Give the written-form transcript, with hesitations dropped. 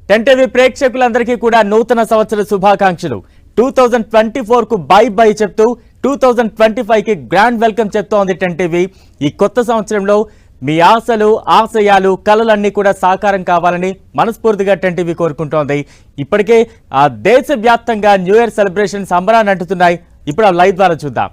Ten TV ప్రేక్షకులందరికీ కూడా నూతన సంవత్సర శుభాకాంక్షలు. 2024 కు బై బై చెప్తూ 2025 కి గ్రాండ్ వెల్కమ్ చెప్తోంది టెన్ టీవీ. ఈ కొత్త సంవత్సరంలో మీ ఆశలు, ఆశయాలు, కలలన్నీ కూడా సాకారం కావాలని మనస్ఫూర్తిగా టెన్ టీవీ కోరుకుంటోంది. ఇప్పటికే దేశవ్యాప్తంగా న్యూ ఇయర్ సెలబ్రేషన్స్ అంబరాన్ని అంటున్నాయి. ఇప్పుడు ఆ లైవ్ ద్వారా చూద్దాం.